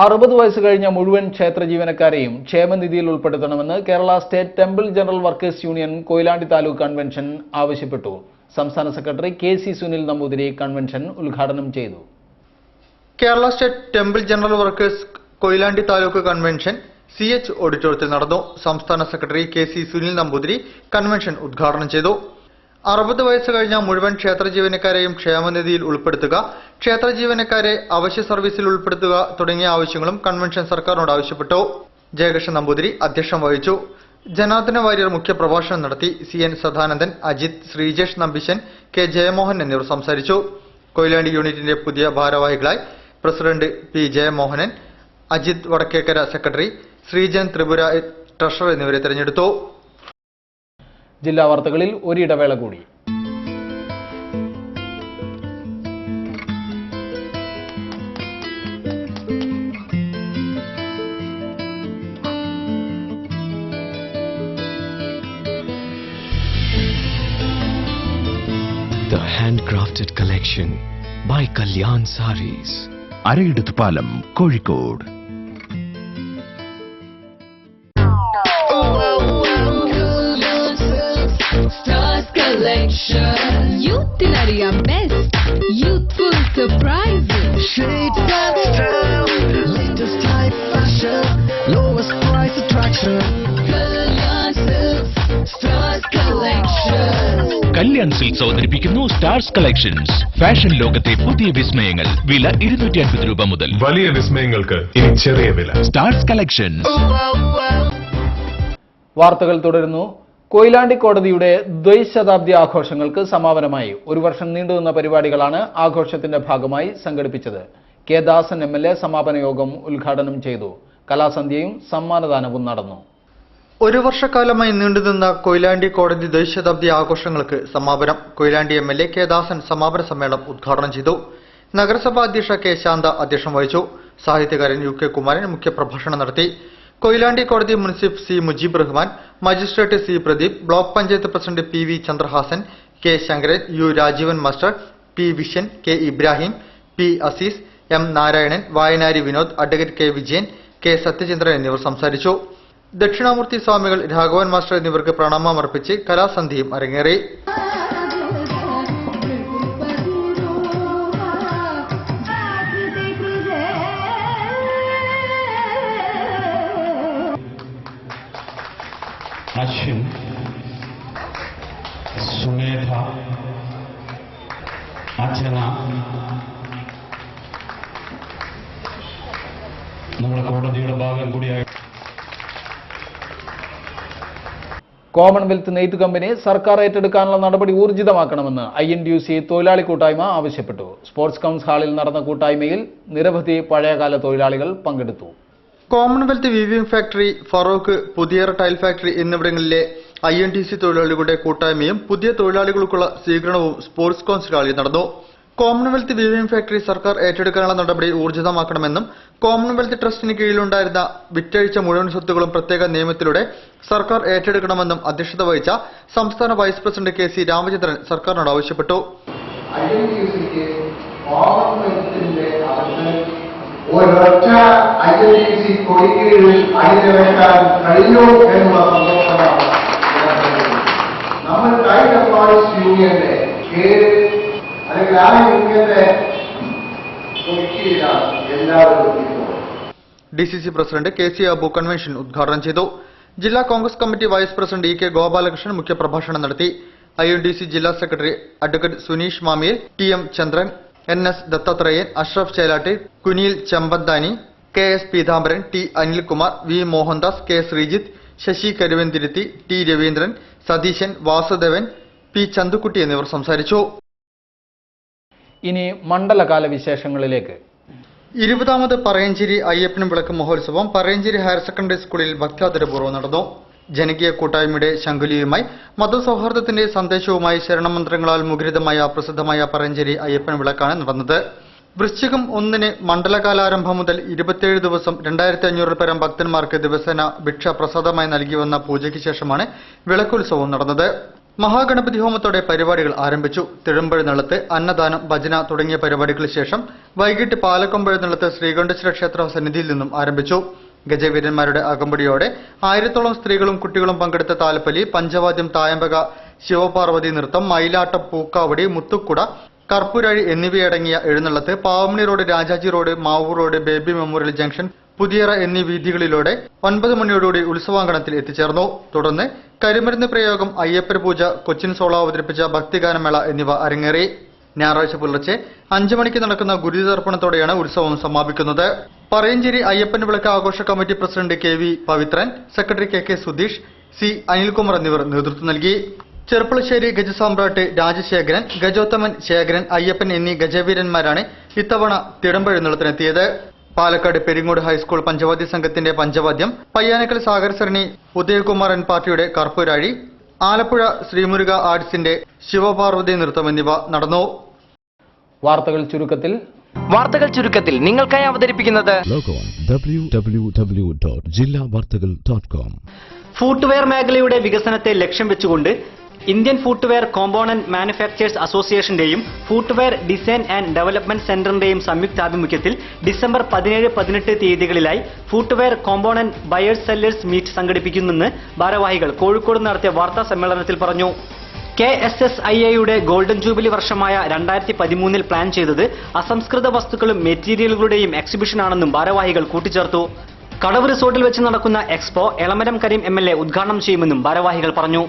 60 വയസ്സ് കഴിഞ്ഞ മുഴുവൻ ക്ഷേത്ര ജീവനക്കാരെയും ക്ഷേമനിധിയിൽ ഉൾപ്പെടുത്തണമെന്ന് Kerala state temple general workers union Koyilandy taluk convention ആവശ്യപ്പെട്ടു. സംസ്ഥാന സെക്രട്ടറി KC സുനിൽ നമ്പൂതിരി കൺവെൻഷൻ ഉദ്ഘാടനം ചെയ്തു. Kerala state temple general workers Koyilandy taluk convention CH ഓഡിറ്റോറിയത്തിൽ നടന്നു. സംസ്ഥാന സെക്രട്ടറി KC സുനിൽ നമ്പൂതിരി കൺവെൻഷൻ ഉദ്ഘാടനം ചെയ്തു. 60 വയസ്സ് കഴിഞ്ഞ മുഴുവൻ ക്ഷേത്ര ജീവനക്കാരെയും ക്ഷേമനിധിയിൽ ഉൾപ്പെടുത്തുക, ക്ഷേത്ര ജീവനക്കാരെ അവശ്യ സർവീസിൽ ഉൾപ്പെടുത്തുക തുടങ്ങിയ ആവശ്യങ്ങളും കൺവെൻഷൻ സർക്കാരിനോട് ആവശ്യപ്പെട്ടു. ജയകൃഷ്ണൻ നമ്പൂതിരി അധ്യക്ഷം വഹിച്ചു. ജനാർദ്ദന വാര്യർ മുഖ്യപ്രഭാഷണം നടത്തി. CN സദാനന്ദൻ, അജിത്, ശ്രീജേഷ് നമ്പിശൻ, K ജയമോഹൻ എന്നിവർ സംസാരിച്ചു. കൊയിലാണ്ടി യൂണിറ്റിന്റെ പുതിയ ഭാരവാഹികളായി president P Jayamohanan, Ajith Vadakkekara secretary, Sreejan Tripura treasurer എന്നിവരെ തെരഞ്ഞെടുത്തു. ജില്ലാ വാർത്തകളിൽ ഒരിടവേള കൂടി. The handcrafted collection by Kalyan Sarees. Arayidathu Palam, Kozhikode. യൂത്തിനറിയാം best youthful surprises. Shades and style, latest type fashion, lowest price attraction. Kalyan Silks Stars Collection. Kalyan silks അവതരിപ്പിക്കുന്നു സ്റ്റാർസ് കളക്ഷൻസ്. ഫാഷൻ ലോകത്തെ പുതിയ വിസ്മയങ്ങൾ. വില 250 രൂപ മുതൽ. വലിയ വിസ്മയങ്ങൾക്ക് ഇനി ചെറിയ വില. Stars collections. വാർത്തകൾ തുടരുന്നു. കൊയിലാണ്ടി കോടതിയുടെ ദ്വൈശതാബ്ദി ആഘോഷങ്ങൾക്ക് സമാപനമായി. 1 വർഷം നീണ്ടുനിന്ന പരിപാടികളാണ് ആഘോഷത്തിന്റെ ഭാഗമായി സംഘടിപ്പിച്ചത്. K ദാസൻ MLA സമാപന യോഗം ഉദ്ഘാടനം ചെയ്തു. കലാസന്ധ്യയും സമ്മാനദാനവും നടന്നു. 1 വർഷക്കാലമായി നീണ്ടുനിന്ന കൊയിലാണ്ടി കോടതി ദ്വൈശതാബ്ദി ആഘോഷങ്ങൾക്ക് സമാപനം. കൊയിലാണ്ടി MLA K ദാസൻ സമാപന സമ്മേളനം ഉദ്ഘാടനം ചെയ്തു. നഗരസഭാ അധ്യക്ഷ K ശാന്ത അധ്യക്ഷം വഹിച്ചു. സാഹിത്യകാരൻ UK കുമാരൻ മുഖ്യപ്രഭാഷണം നടത്തി. കൊയിലാണ്ടി കോടതി munsif C Mujeeb Rahman, magistrate C Pradeep, block panchayat president PV Chandrahasan, K Sankaran, U Rajeevan master, P Vishyan, K Ibrahim, P Azeez, M Narayanan, Vayanari Vinod, advocate K Vijayan, K Sathyachandran എന്നിവർ സംസാരിച്ചു. ദക്ഷിണാമൂർത്തി സ്വാമികൾ, രാഘവൻ മാസ്റ്റർ എന്നിവർക്ക് പ്രണാമമർപ്പിച്ച് കലാസന്ധിയും അരങ്ങേറി. അശ്വിൻ, സുമേധ, അർച്ചന, നമ്മുടെ കോടതിയുടെ ഭാഗം കൂടിയായി. കോമൺവെൽത്ത് നെയ്ത്ത് കമ്പനി സർക്കാർ ഏറ്റെടുക്കാനുള്ള നടപടി ഊർജിതമാക്കണമെന്ന് INTUC തൊഴിലാളി കൂട്ടായ്മ ആവശ്യപ്പെട്ടു. സ്പോർട്സ് കൗൺസ് ഹാളിൽ നടന്ന കൂട്ടായ്മയിൽ നിരവധി പഴയകാല തൊഴിലാളികൾ പങ്കെടുത്തു. Commonwealth weaving factory, Feroke, Puthiyara tile factory എന്നിവിടങ്ങളിലെ INTUC തൊഴിലാളികളുടെ കൂട്ടായ്മയും പുതിയ തൊഴിലാളികൾക്കുള്ള സ്വീകരണവും സ്പോർട്സ് കൗൺസിൽ ഹാളിൽ നടന്നു. കോമൺവെൽത്ത് വീവിംഗ് ഫാക്ടറി സർക്കാർ ഏറ്റെടുക്കാനുള്ള നടപടി ഊർജിതമാക്കണമെന്നും കോമൺവെൽത്ത് ട്രസ്റ്റിന് കീഴിലുണ്ടായിരുന്ന വിറ്റഴിച്ച മുഴുവൻ സ്വത്തുകളും പ്രത്യേക നിയമത്തിലൂടെ സർക്കാർ ഏറ്റെടുക്കണമെന്നും അധ്യക്ഷത വഹിച്ച സംസ്ഥാന വൈസ് പ്രസിഡന്റ് KC രാമചന്ദ്രൻ സർക്കാരിനോട് ആവശ്യപ്പെട്ടു. ഒരൊറ്റ INTUC കൊടിക്കീഴിൽ അതിനെ വെക്കാൻ കഴിഞ്ഞു എന്നുള്ള സന്തോഷമാണ്. നമ്മൾ ടൈൽ എംപ്ലോയീസ് യൂണിയന്റെ പേര് അല്ലെങ്കിൽ ആ യൂണിയന്റെ കൊടിക്കീഴിലാണ് എല്ലാവരും. DCC president KC Abu convention ഉദ്ഘാടനം ചെയ്തു. ജില്ലാ Congress committee vice president EK Gopalakrishnan മുഖ്യപ്രഭാഷണം നടത്തി. INTUC ജില്ലാ സെക്രട്ടറി advocate Suneesh Mamiyil, TM Chandran, NS Dathathreyan, Ashraf Chelatti, Kuniyil Chembanthani, KS Peethambaran, T Anilkumar, V Mohandas, K Sreejith, Sasi Karuvanthiruthi, T Raveendran, Satheesan, Vasudevan, P Chanthukutty എന്നിവർ സംസാരിച്ചു. ഇനി മണ്ഡലകാല വിശേഷങ്ങളിലേക്ക്. 20ാമത് പറയഞ്ചേരി അയ്യപ്പൻ വിളക്ക് മഹോത്സവം പറയഞ്ചേരി ഹയർ സെക്കൻഡറി സ്കൂളിൽ ഭക്ത്യാദരപൂർവ്വം നടന്നു. ജനകീയ കൂട്ടായ്മയുടെ ശങ്കുലിയുമായി മതസൗഹാർദ്ദത്തിന്റെ സന്ദേശവുമായി ശരണമന്ത്രങ്ങളാൽ മുഖരിതമായ പ്രസിദ്ധമായ പറയഞ്ചേരി അയ്യപ്പൻ വിളക്കാണ് നടന്നത്. വൃശ്ചികം 1 മണ്ഡലകാലാരംഭം മുതൽ 27 ദിവസം 2500 പരം ഭക്തന്മാർക്ക് ദിവസേന ഭിക്ഷ പ്രസാദമായി നൽകി വന്ന പൂജയ്ക്ക് ശേഷമാണ് വിളക്കുത്സവം നടന്നത്. മഹാഗണപതി ഹോമത്തോടെ പരിപാടികൾ ആരംഭിച്ചു. തിരുമ്പെഴുന്നള്ളത്ത്, അന്നദാനം, ഭജന തുടങ്ങിയ പരിപാടികൾക്ക് ശേഷം വൈകിട്ട് പാലക്കൊമ്പെഴുന്നള്ളത്ത് ശ്രീകണ്ഠേശ്വര ക്ഷേത്ര സന്നിധിയിൽ നിന്നും ആരംഭിച്ചു. ഗജവീരന്മാരുടെ അകമ്പടിയോടെ 1000ത്തോളം സ്ത്രീകളും കുട്ടികളും പങ്കെടുത്ത താലപ്പൊലി, പഞ്ചവാദ്യം, തായമ്പക, ശിവപാർവതി നൃത്തം, മയിലാട്ടം, പൂക്കാവടി, മുത്തുക്കുട, കർപ്പൂരാഴി എന്നിവയടങ്ങിയ എഴുന്നള്ളത്ത് Pavamani road, Rajaji road, Mavoor road, Baby memorial junction, Puthiyara എന്നീ വീഥികളിലൂടെ 9 മണിയോടുകൂടി ഉത്സവാങ്കണത്തിൽ എത്തിച്ചേർന്നു. തുടർന്ന് കരിമരുന്ന് പ്രയോഗം, അയ്യപ്പര പൂജ, കൊച്ചിൻ സോള അവതരിപ്പിച്ച ഭക്തിഗാനമേള എന്നിവ അരങ്ങേറി. ഞായറാഴ്ച പുലർച്ചെ 5 മണിക്ക് നടക്കുന്ന ഗുരുതർപ്പണത്തോടെയാണ് ഉത്സവം സമാപിക്കുന്നത്. പറയഞ്ചേരി അയ്യപ്പൻ വിളക്ക് ആഘോഷ committee president KV Pavithran, secretary KK Sudheesh, C Anilkumar എന്നിവർ നേതൃത്വം നൽകി. ചെർപ്പളശ്ശേരി ഗജസാമ്രാട്ട് രാജശേഖരൻ, ഗജോത്തമൻ, ശേഖരൻ, അയ്യപ്പൻ എന്നീ ഗജവീരന്മാരാണ് ഇത്തവണ തിടമ്പെഴുന്നള്ളത്തിനെത്തിയത്. പാലക്കാട് പെരിങ്ങോട് ഹൈസ്കൂൾ പഞ്ചവാദ്യ സംഘത്തിന്റെ പഞ്ചവാദ്യം, പയ്യാനക്കൽ സാഗരസരണി ഉദയകുമാരൻ പാർട്ടിയുടെ കർപ്പൂരാഴി, ആലപ്പുഴ ശ്രീമുരുക ആർട്സിന്റെ ശിവപാർവതി നൃത്തം എന്നിവ നടന്നു. വാർത്തകൾ ചുരുക്കത്തിൽ നിങ്ങൾക്കായി അവതരിപ്പിക്കുന്നത് www.jillavartagal.com. ഫുട്വെയർ മേഖലയുടെ വികസനത്തെ ലക്ഷ്യം വെച്ചുകൊണ്ട് ഇന്ത്യൻ ഫുട്വെയർ കോമ്പോണന്റ് മാനുഫാക്ചേഴ്സ് അസോസിയേഷന്റെയും ഫുട്വെയർ ഡിസൈൻ ആൻഡ് ഡെവലപ്മെന്റ് സെന്ററിന്റെയും സംയുക്താഭിമുഖ്യത്തിൽ ഡിസംബർ 17-18 തീയതികളിലായി footwear component buyers sellers meet സംഘടിപ്പിക്കുമെന്ന് ഭാരവാഹികൾ കോഴിക്കോട് നടത്തിയ വാർത്താ സമ്മേളനത്തിൽ പറഞ്ഞു. KSSIA-യുടെ ഗോൾഡൻ ജൂബിലി വർഷമായ 2013 പ്ലാൻ ചെയ്തത് അസംസ്കൃത വസ്തുക്കളും മെറ്റീരിയലുകളുടെയും എക്സിബിഷനാണെന്നും ഭാരവാഹികൾ കൂട്ടിച്ചേർത്തു. കടവ് റിസോർട്ടിൽ വെച്ച് നടക്കുന്ന എക്സ്പോ എളമരം കരീം MLA ഉദ്ഘാടനം ചെയ്യുമെന്നും ഭാരവാഹികൾ പറഞ്ഞു.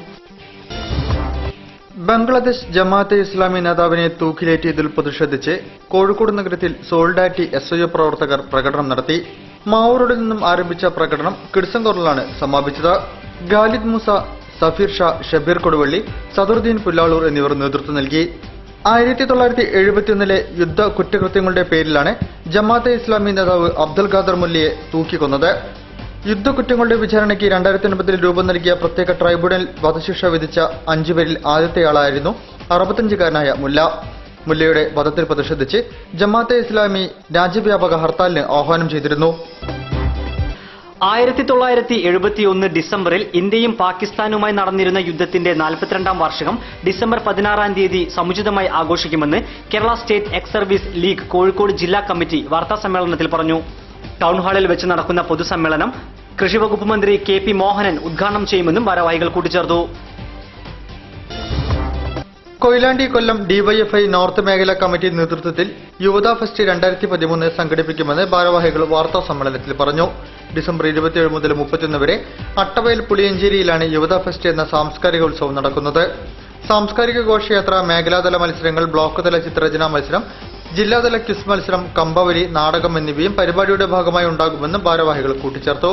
ബംഗ്ലാദേശ് ജമാഅത്തെ ഇസ്ലാമി നേതാവിനെ തൂക്കിലേറ്റിയതിൽ പ്രതിഷേധിച്ച് കോഴിക്കോട് നഗരത്തിൽ സോൾഡാറ്റി SIO പ്രവർത്തകർ പ്രകടനം നടത്തി. മാവൂരിൽ നിന്നും ആരംഭിച്ച പ്രകടനം കിഡ്സങ്കോറിലാണ് സമാപിച്ചത്. ഖാലിദ് മൂസ, സഫീർ ഷാ, ഷബീർ കൊടുവള്ളി, സദറുദ്ദീൻ പുല്ലാളൂർ എന്നിവർ നേതൃത്വം നൽകി. 1971 യുദ്ധ കുറ്റകൃത്യങ്ങളുടെ പേരിലാണ് ജമാഅത്തെ ഇസ്ലാമി നേതാവ് അബ്ദുൽ ഖാദർ മുല്ലയെ തൂക്കിക്കൊന്നത്. യുദ്ധക്കുറ്റങ്ങളുടെ വിചാരണയ്ക്ക് 2009 രൂപം നൽകിയ പ്രത്യേക ട്രൈബ്യൂണൽ വധശിക്ഷ വിധിച്ച 5 പേരിൽ ആദ്യത്തെയാളായിരുന്നു 65-കാരനായ മുല്ല. മുല്ലയുടെ വധത്തിൽ പ്രതിഷേധിച്ച് ജമാഅത്തെ ഇസ്ലാമി രാജ്യവ്യാപക ഹർത്താലിന് ആഹ്വാനം ചെയ്തിരുന്നു. 1971 ഡിസംബറിൽ ഇന്ത്യയും പാകിസ്ഥാനുമായി നടന്നിരുന്ന യുദ്ധത്തിന്റെ 42ാം വാർഷികം ഡിസംബർ 16-ാം തീയതി സമുചിതമായി ആഘോഷിക്കുമെന്ന് Kerala state ex service league Kozhikode ജില്ലാ കമ്മിറ്റി വാർത്താസമ്മേളനത്തിൽ പറഞ്ഞു. ടൗൺ ഹാളിൽ വെച്ച് നടക്കുന്ന പൊതുസമ്മേളനം കൃഷിവകുപ്പ് മന്ത്രി KP മോഹനൻ ഉദ്ഘാടനം ചെയ്യുമെന്നും ഭാരവാഹികൾ കൂട്ടിച്ചേർത്തു. കൊയിലാണ്ടി കൊല്ലം ഡിവൈഎഫ്ഐ നോർത്ത് മേഖലാ കമ്മിറ്റി നേതൃത്വത്തിൽ യുവതാ ഫെസ്റ്റ് 2013 സംഘടിപ്പിക്കുമെന്ന് ഭാരവാഹികൾ വാർത്താ സമ്മേളനത്തിൽ പറഞ്ഞു. ഡിസംബർ 27 മുതൽ 31 വരെ അട്ടവയൽ പുളിയഞ്ചേരിയിലാണ് യുവതാ ഫെസ്റ്റ് എന്ന സാംസ്കാരിക ഉത്സവം നടക്കുന്നത്. സാംസ്കാരിക ഘോഷയാത്ര, മേഖലാതല മത്സരങ്ങൾ, ബ്ലോക്ക് തല ചിത്രരചനാ മത്സരം, ജില്ലാതല ക്വിസ് മത്സരം, കമ്പവലി, നാടകം എന്നിവയും പരിപാടിയുടെ ഭാഗമായി ഉണ്ടാകുമെന്നും ഭാരവാഹികൾ കൂട്ടിച്ചേർത്തു.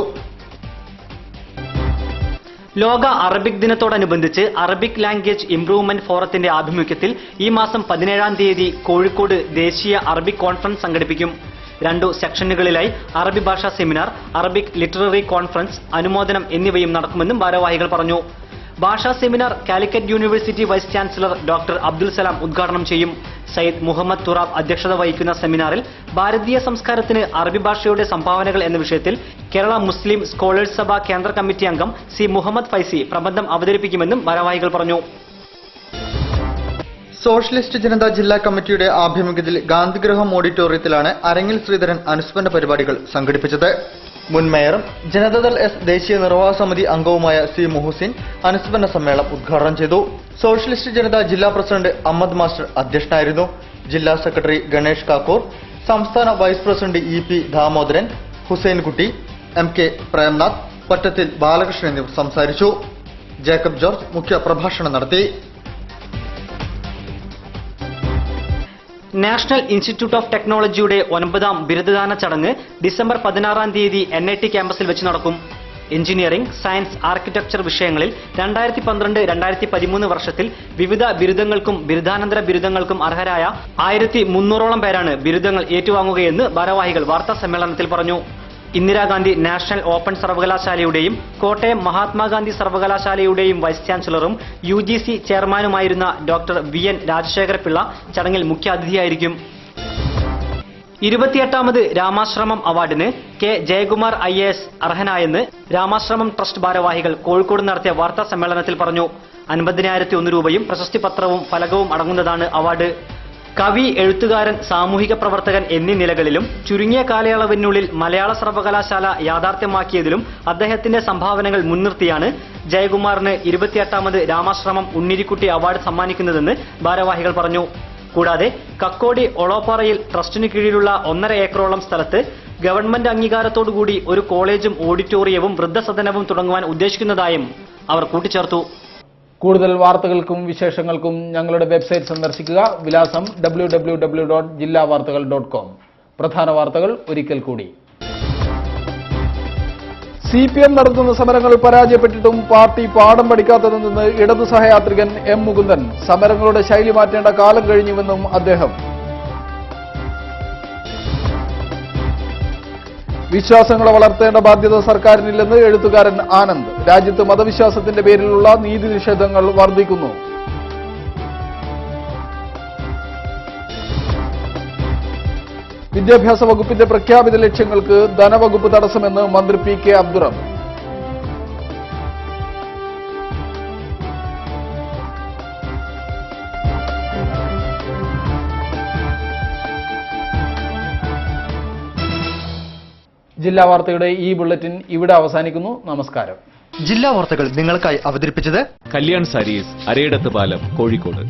ലോക അറബിക് ദിനത്തോടനുബന്ധിച്ച് അറബിക് ലാംഗ്വേജ് ഇംപ്രൂവ്മെന്റ് ഫോറത്തിന്റെ ആഭിമുഖ്യത്തിൽ ഈ മാസം 17-ാം തീയതി കോഴിക്കോട് ദേശീയ അറബിക് കോൺഫറൻസ് സംഘടിപ്പിക്കും. 2 സെക്ഷനുകളിലായി അറബി ഭാഷാ സെമിനാർ, അറബിക് ലിറ്റററി കോൺഫറൻസ്, അനുമോദനം എന്നിവയും നടക്കുമെന്നും ഭാരവാഹികൾ പറഞ്ഞു. ഭാഷാ seminar Calicut university vice chancellor doctor Abdul Salam ഉദ്ഘാടനം ചെയ്യും. സയ്യിദ് മുഹമ്മദ് തുറാബ് അധ്യക്ഷത വഹിക്കുന്ന സെമിനാറിൽ ഭാരതീയ സംസ്കാരത്തിന് അറബി ഭാഷയുടെ സംഭാവനകൾ എന്ന വിഷയത്തിൽ കേരള മുസ്ലിം സ്കോളേഴ്സ് സഭ കേന്ദ്ര കമ്മിറ്റി അംഗം സി മുഹമ്മദ് ഫൈസി പ്രബന്ധം അവതരിപ്പിക്കുമെന്നും ഭാരവാഹികൾ പറഞ്ഞു. സോഷ്യലിസ്റ്റ് ജനതാ ജില്ലാ കമ്മിറ്റിയുടെ ആഭിമുഖ്യത്തിൽ ഗാന്ധിഗൃഹം ഓഡിറ്റോറിയത്തിലാണ് അരങ്ങിൽ ശ്രീധരൻ അനുസ്മരണ പരിപാടികൾ സംഘടിപ്പിച്ചത്. മുൻ മേയറും ജനതാദൾ എസ് ദേശീയ നിർവാഹക സമിതി അംഗവുമായ സി മുഹസിൻ അനുസ്മരണ സമ്മേളനം ഉദ്ഘാടനം ചെയ്തു. സോഷ്യലിസ്റ്റ് ജനതാ ജില്ലാ പ്രസിഡന്റ് അഹമ്മദ് മാസ്റ്റർ അധ്യക്ഷനായിരുന്നു. ജില്ലാ സെക്രട്ടറി ഗണേഷ് കാക്കൂർ, സംസ്ഥാന vice president EP Damodaran, Hussainkutty, MK Premnath, Pattathil Balakrishnan എന്നിവർ സംസാരിച്ചു. ജേക്കബ് ജോർജ് മുഖ്യ പ്രഭാഷണം നടത്തി. നാഷണൽ ഇൻസ്റ്റിറ്റ്യൂട്ട് ഓഫ് ടെക്നോളജിയുടെ 9ാം ബിരുദദാന ചടങ്ങ് ഡിസംബർ 16-ാം തീയതി NIT ക്യാമ്പസിൽ വെച്ച് നടക്കും. എഞ്ചിനീയറിംഗ്, സയൻസ്, ആർക്കിടെക്ചർ വിഷയങ്ങളിൽ 2012-2013 വർഷത്തിൽ വിവിധ ബിരുദങ്ങൾക്കും ബിരുദാനന്തര ബിരുദങ്ങൾക്കും അർഹരായ 1300ഓളം പേരാണ് ബിരുദങ്ങൾ ഏറ്റുവാങ്ങുകയെന്ന് ഭാരവാഹികൾ വാർത്താ സമ്മേളനത്തിൽ പറഞ്ഞു. ഇന്ദിരാഗാന്ധി നാഷണൽ ഓപ്പൺ സർവകലാശാലയുടെയും കോട്ടയം മഹാത്മാഗാന്ധി സർവകലാശാലയുടെയും വൈസ് ചാൻസലറും UGC ചെയർമാനുമായിരുന്ന ഡോക്ടർ VN രാജശേഖരപിള്ള ചടങ്ങിൽ മുഖ്യാതിഥിയായിരിക്കും. 28ാമത് രാമാശ്രമം അവാർഡിന് K ജയകുമാർ IAS അർഹനായെന്ന് രാമാശ്രമം ട്രസ്റ്റ് ഭാരവാഹികൾ കോഴിക്കോട് നടത്തിയ വാർത്താ സമ്മേളനത്തിൽ പറഞ്ഞു. 50,001 രൂപയും പ്രശസ്തി പത്രവും ഫലകവും അടങ്ങുന്നതാണ് അവാർഡ്. കവി, എഴുത്തുകാരൻ, സാമൂഹിക പ്രവർത്തകൻ എന്നീ നിലകളിലും ചുരുങ്ങിയ കാലയളവിനുള്ളിൽ മലയാള സർവകലാശാല യാഥാർത്ഥ്യമാക്കിയതിലും അദ്ദേഹത്തിന്റെ സംഭാവനകൾ മുൻനിർത്തിയാണ് ജയകുമാറിന് 28ാമത് രാമാശ്രമം ഉണ്ണിരിക്കുട്ടി അവാർഡ് സമ്മാനിക്കുന്നതെന്ന് ഭാരവാഹികൾ പറഞ്ഞു. കൂടാതെ കക്കോടി ഒളോപ്പാറയിൽ ട്രസ്റ്റിന് കീഴിലുള്ള 1.5 ഏക്കറോളം സ്ഥലത്ത് ഗവൺമെന്റ് അംഗീകാരത്തോടുകൂടി ഒരു കോളേജും ഓഡിറ്റോറിയവും വൃദ്ധസദനവും തുടങ്ങുവാൻ ഉദ്ദേശിക്കുന്നതായും അവർ കൂട്ടിച്ചേർത്തു. കൂടുതൽ വാർത്തകൾക്കും വിശേഷങ്ങൾക്കും ഞങ്ങളുടെ വെബ്സൈറ്റ് സന്ദർശിക്കുക. വിലാസം www.jillavartakal.com. പ്രധാന വാർത്തകൾ ഒരിക്കൽ കൂടി. CPM നടത്തുന്ന സമരങ്ങൾ പരാജയപ്പെട്ടിട്ടും പാർട്ടി പാഠം പഠിക്കാത്തതെന്ന് ഇടതു സഹയാത്രികൻ M മുകുന്ദൻ. സമരങ്ങളുടെ ശൈലി മാറ്റേണ്ട കാലം കഴിഞ്ഞുവെന്നും അദ്ദേഹം. വിശ്വാസങ്ങളെ വളർത്തേണ്ട ബാധ്യത സർക്കാരിനില്ലെന്ന് എഴുത്തുകാരൻ ആനന്ദ്. രാജ്യത്ത് മതവിശ്വാസത്തിന്റെ പേരിലുള്ള നീതി നിഷേധങ്ങൾ വർദ്ധിക്കുന്നു. വിദ്യാഭ്യാസ വകുപ്പിന്റെ പ്രഖ്യാപിത ലക്ഷ്യങ്ങൾക്ക് ധനവകുപ്പ് തടസ്സമെന്ന് മന്ത്രി PK അബ്ദുറഹ്മാൻ. ജില്ലാ വാർത്തയുടെ ഈ ബുള്ളറ്റിൻ ഇവിടെ അവസാനിക്കുന്നു. നമസ്കാരം. ജില്ലാ വാർത്തകൾ നിങ്ങൾക്കായി അവതരിപ്പിച്ചത് കല്യാൺ സാരീസ്, അരയിടത്ത് പാലം, കോഴിക്കോട്.